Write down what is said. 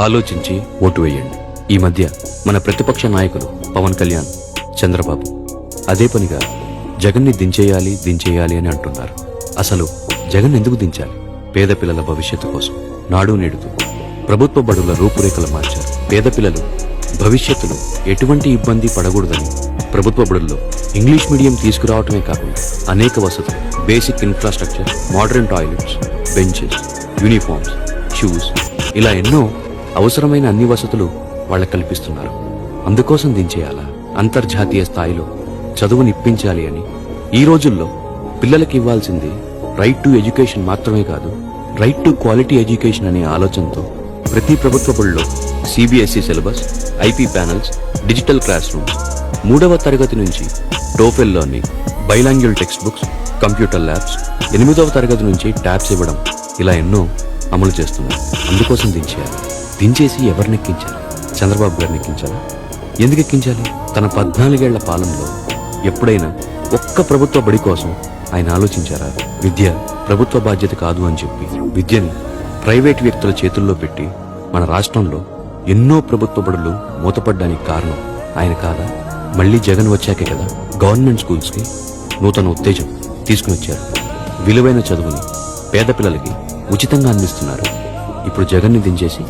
ఆలోచించి ఓటు వేయండి. ఈ మధ్య మన ప్రతిపక్ష నాయకులు పవన్ కళ్యాణ్, చంద్రబాబు అదే పనిగా జగన్ని దించేయాలి అని అంటున్నారు. అసలు జగన్ ఎందుకు దించాలి? పేద పిల్లల భవిష్యత్తు కోసం నాడు నేడుతూ ప్రభుత్వ బడుల రూపురేఖలు మార్చారు. పేద పిల్లలు భవిష్యత్తులో ఎటువంటి ఇబ్బంది పడకూడదని ప్రభుత్వ బడుల్లో ఇంగ్లీష్ మీడియం తీసుకురావటమే కాకుండా అనేక వసతులు, basic infrastructure, modern toilets, benches, uniforms, shoes ఇలా ఎన్నో అవసరమైన అన్ని వసతులు వాళ్ళకు కల్పిస్తున్నారు. అందుకోసం దించేయాలా? అంతర్జాతీయ స్థాయిలో చదువునిప్పించాలి అని ఈ రోజుల్లో పిల్లలకి ఇవ్వాల్సింది రైట్ టు ఎడ్యుకేషన్ మాత్రమే కాదు, రైట్ టు క్వాలిటీ ఎడ్యుకేషన్ అనే ఆలోచనతో ప్రతి ప్రభుత్వ బడిలో CBSE syllabus, IP panels, digital classrooms, 3వ తరగతి నుంచి TOEFL learning, bilingual textbooks, computer labs, 8వ తరగతి నుంచి ట్యాబ్స్ ఇవ్వడం ఇలా ఎన్నో అమలు చేస్తున్నారు. అందుకోసం దించేసి ఎవరిని ఎక్కించాలి? చంద్రబాబు గారిని ఎక్కించాలా? ఎందుకు ఎక్కించాలి? తన 14 ఏళ్ల పాలనలో ఎప్పుడైనా ఒక్క ప్రభుత్వ బడి కోసం ఆయన ఆలోచించారా? విద్య ప్రభుత్వ బాధ్యత కాదు అని చెప్పి విద్యని ప్రైవేట్ వ్యక్తుల చేతుల్లో పెట్టి మన రాష్ట్రంలో ఎన్నో ప్రభుత్వ బడులు మూతపడ్డానికి కారణం ఆయన కాదా? మళ్లీ జగన్ వచ్చాకే కదా గవర్నమెంట్ స్కూల్స్ కి నూతన ఉత్తేజం తీసుకుని వచ్చారు. విలువైన చదువుని పేద పిల్లలకి ఉచితంగా అందిస్తున్నారు. ఇప్పుడు జగన్ని దించేసి